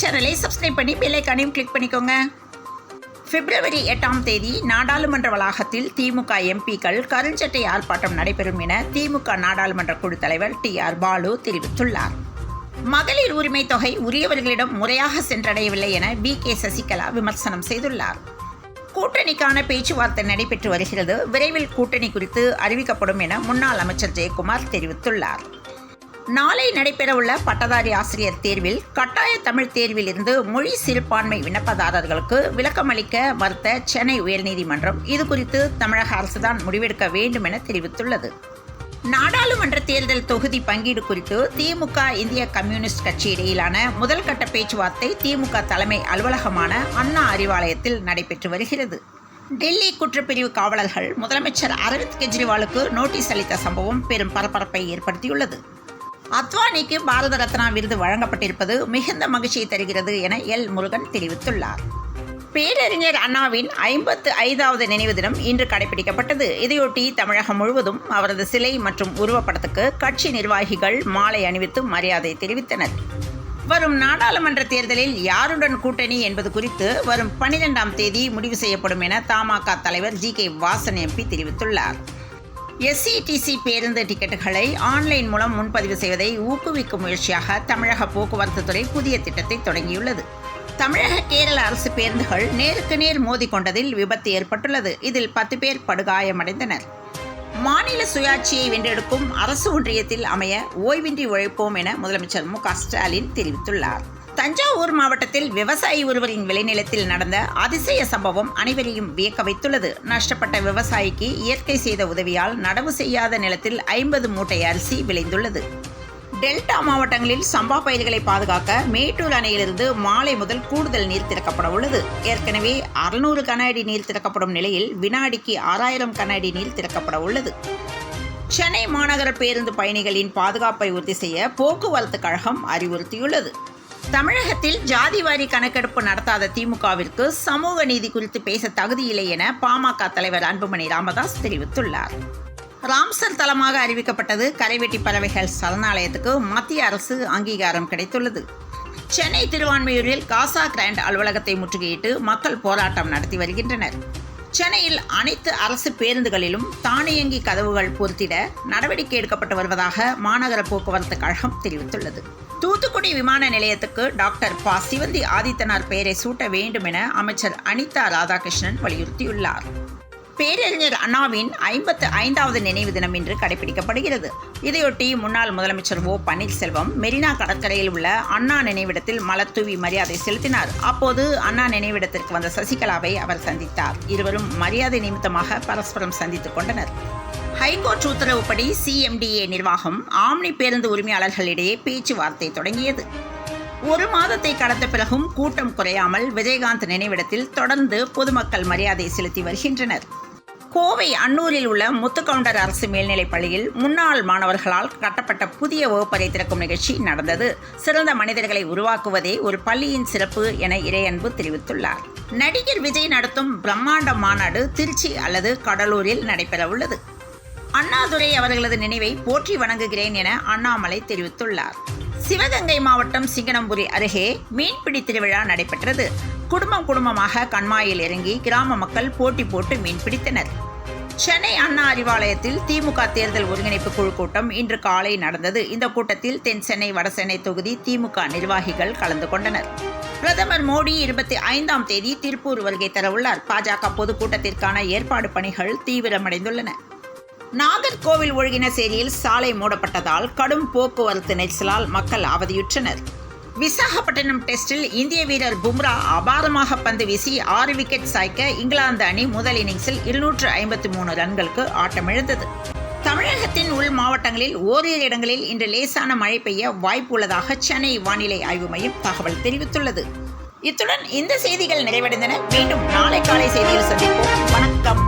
சேனலை சப்ஸ்கிரைப் பண்ணி bell ஐகானையும் click பண்ணிக்கோங்க. பிப்ரவரி 8ஆம் தேதி நாடாளுமன்ற வளாகத்தில் திமுக எம்பிக்கள் கருஞ்சட்டை ஆர்ப்பாட்டம் நடைபெறும் என திமுக நாடாளுமன்ற குழு தலைவர் TR பாலு தெரிவித்துள்ளார். மகளிர் உரிமை தொகை உரியவர்களிடம் முறையாக சென்றடையவில்லை என BK சசிகலா விமர்சனம் செய்துள்ளார். கூட்டணிக்கான பேச்சுவார்த்தை நடைபெற்று வருகிறது. விரைவில் கூட்டணி குறித்து அறிவிக்கப்படும் என முன்னாள் அமைச்சர் ஜெயக்குமார் தெரிவித்துள்ளார். நாளை நடைபெறவுள்ள பட்டதாரி ஆசிரியர் தேர்வில் கட்டாய தமிழ் தேர்வில் இருந்து மொழி சிறுபான்மை விண்ணப்பதாரர்களுக்கு விளக்கமளிக்க மறுத்த சென்னை உயர்நீதிமன்றம் இதுகுறித்து தமிழக அரசுதான் முடிவெடுக்க வேண்டும் என தெரிவித்துள்ளது. நாடாளுமன்ற தேர்தல் தொகுதி பங்கீடு குறித்து திமுக இந்திய கம்யூனிஸ்ட் கட்சி இடையிலான முதல் கட்ட பேச்சுவார்த்தை திமுக தலைமை அலுவலகமான அண்ணா அறிவாலயத்தில் நடைபெற்று வருகிறது. டெல்லி குற்றப்பிரிவு காவலர்கள் முதலமைச்சர் அரவிந்த் கெஜ்ரிவாலுக்கு நோட்டீஸ் அளித்த சம்பவம் பெரும் பரபரப்பை ஏற்படுத்தியுள்ளது. அத்வானிக்கு பாரத ரத்னா விருது வழங்கப்பட்டிருப்பது மிகுந்த மகிழ்ச்சியை தருகிறது என L. முருகன் தெரிவித்துள்ளார். பேரறிஞர் அண்ணாவின் 55வது நினைவு தினம் இன்று கடைபிடிக்கப்பட்டது. இதையொட்டி தமிழகம் முழுவதும் அவரது சிலை மற்றும் உருவப்படத்துக்கு கட்சி நிர்வாகிகள் மாலை அணிவித்து மரியாதை தெரிவித்தனர். வரும் நாடாளுமன்ற தேர்தலில் யாருடன் கூட்டணி என்பது குறித்து வரும் 12ஆம் தேதி முடிவு செய்யப்படும் என தமாக தலைவர் GK வாசன் MP தெரிவித்துள்ளார். SETC பேருந்து டிக்கெட்டுகளை ஆன்லைன் மூலம் முன்பதிவு செய்வதை ஊக்குவிக்கும் முயற்சியாக தமிழக போக்குவரத்து துறை புதிய திட்டத்தை தொடங்கியுள்ளது. தமிழக கேரள அரசு பேருந்துகள் நேருக்கு நேர் மோதிக்கொண்டதில் விபத்து ஏற்பட்டுள்ளது. இதில் 10 பேர் படுகாயமடைந்தனர். மாநில சுயாட்சியை வென்றெடுக்கும் அரசு ஒன்றியத்தில் அமைய ஓய்வின்றி உழைப்போம் என முதலமைச்சர் MK ஸ்டாலின் தெரிவித்துள்ளார். தஞ்சாவூர் மாவட்டத்தில் விவசாயி ஒருவரின் விளைநிலத்தில் நடந்த அதிசய சம்பவம் அனைவரையும் வியக்க வைத்துள்ளது. நஷ்டப்பட்ட விவசாயிக்கு இயற்கை செய்த உதவியால் நடவு செய்யாத நிலத்தில் 50 மூட்டை அரிசி விளைந்துள்ளது. டெல்டா மாவட்டங்களில் சம்பா பயிர்களை பாதுகாக்க மேட்டூர் அணையிலிருந்து மாலை முதல் கூடுதல் நீர் திறக்கப்பட உள்ளது. ஏற்கனவே 600 கன அடி நீர் திறக்கப்படும் நிலையில் வினாடிக்கு 6000 கன அடி நீர் திறக்கப்பட உள்ளது. சென்னை மாநகர பேருந்து பயணிகளின் பாதுகாப்பை உறுதி செய்ய போக்குவரத்து கழகம் அறிவுறுத்தியுள்ளது. தமிழகத்தில் ஜாதிவாரி கணக்கெடுப்பு நடத்தாத திமுகவிற்கு சமூக நீதி குறித்து பேச தகுதியில்லை என பாமக தலைவர் அன்புமணி ராமதாஸ் தெரிவித்துள்ளார். ராம்சர் தலமாக அறிவிக்கப்பட்டது கரைவெட்டி பறவைகள் சரணாலயத்துக்கு மத்திய அரசு அங்கீகாரம் கிடைத்துள்ளது. சென்னை திருவான்மியூரில் காசா கிராண்ட் அலுவலகத்தை முற்றுகையிட்டு மக்கள் போராட்டம் நடத்தி வருகின்றனர். சென்னையில் அனைத்து அரசு பேருந்துகளிலும் தானியங்கி கதவுகள் பொருத்திட நடவடிக்கை எடுக்கப்பட்டு வருவதாக மாநகர போக்குவரத்து கழகம் தெரிவித்துள்ளது. தூத்துக்குடி விமான நிலையத்துக்கு டாக்டர் ப. சிவந்தி ஆதித்தனார் பெயரை சூட்ட வேண்டும் என அமைச்சர் அனிதா ராதாகிருஷ்ணன் வலியுறுத்தியுள்ளார். பேரறிஞர் அண்ணாவின் 55வது நினைவு தினம் இன்று கடைபிடிக்கப்படுகிறது. இதையொட்டி முன்னாள் முதலமைச்சர் O. பன்னீர்செல்வம் மெரினா கடற்கரையில் உள்ள அண்ணா நினைவிடத்தில் மலர் தூவி மரியாதை செலுத்தினார். அப்போது அண்ணா நினைவிடத்திற்கு வந்த சசிகலாவை அவர் சந்தித்தார். இருவரும் மரியாதை நிமித்தமாக பரஸ்பரம் சந்தித்துக் கொண்டனர். ஹைகோர்ட் உத்தரவுப்படி CMDA நிர்வாகம் ஆம்னி பேருந்து உரிமையாளர்களிடையே பேச்சுவார்த்தை தொடங்கியது. 1 மாதத்தை கடந்த பிறகும் கூட்டம் குறையாமல் விஜயகாந்த் நினைவிடத்தில் தொடர்ந்து பொதுமக்கள் மரியாதை செலுத்தி வருகின்றனர். கோவை அன்னூரில் உள்ள முத்துக்கவுண்டர் அரசு மேல்நிலைப் பள்ளியில் முன்னாள் மாணவர்களால் கட்டப்பட்ட புதிய வகுப்பறை திறக்கும் நிகழ்ச்சி நடந்தது. சிறந்த மனிதர்களை உருவாக்குவதே ஒரு பள்ளியின் சிறப்பு என இறையன்பு தெரிவித்துள்ளார். நடிகர் விஜய் நடத்தும் பிரம்மாண்ட மாநாடு திருச்சி அல்லது கடலூரில் நடைபெறவுள்ளது. அண்ணாதுரை அவர்களது நினைவை போற்றி வணங்குகிறேன் என அண்ணாமலை தெரிவித்துள்ளார். சிவகங்கை மாவட்டம் சிங்கனம்புரி அருகே மீன்பிடி திருவிழா நடைபெற்றது. குடும்பமாக கண்மாயில் இறங்கி கிராம மக்கள் போட்டி போட்டு மீன் பிடித்தனர். சென்னை அண்ணா அறிவாலயத்தில் திமுக தேர்தல் ஒருங்கிணைப்பு குழு கூட்டம் இன்று காலை நடந்தது. இந்த கூட்டத்தில் தென் சென்னை வடசென்னை தொகுதி திமுக நிர்வாகிகள் கலந்து கொண்டனர். பிரதமர் மோடி 25ஆம் தேதி திருப்பூர் வருகை தரவுள்ளார். பாஜக பொதுக்கூட்டத்திற்கான ஏற்பாடு பணிகள் தீவிரமடைந்துள்ளன. நாகர்கோவில் ஒழுகினசேரியில் சாலை மூடப்பட்டதால் கடும் போக்குவரத்து நெரிசலால் மக்கள் அவதியுற்றனர். விசாகப்பட்டினம் டெஸ்டில் இந்திய வீரர் பும்ரா அபாரமாக பந்து வீசி 6 விக்கெட் சாய்க்க இங்கிலாந்து அணி முதல் இன்னிங்ஸில் 253 ரன்களுக்கு ஆட்டமிழந்தது. தமிழகத்தின் உள் மாவட்டங்களில் ஓரிரு இடங்களில் இன்று லேசான மழை பெய்ய வாய்ப்பு உள்ளதாக சென்னை வானிலை ஆய்வு மையம் தகவல் தெரிவித்துள்ளது. இத்துடன் இந்த செய்திகள் நிறைவடைந்தன. மீண்டும் நாளை காலை செய்தியில் சந்திப்போம். வணக்கம்.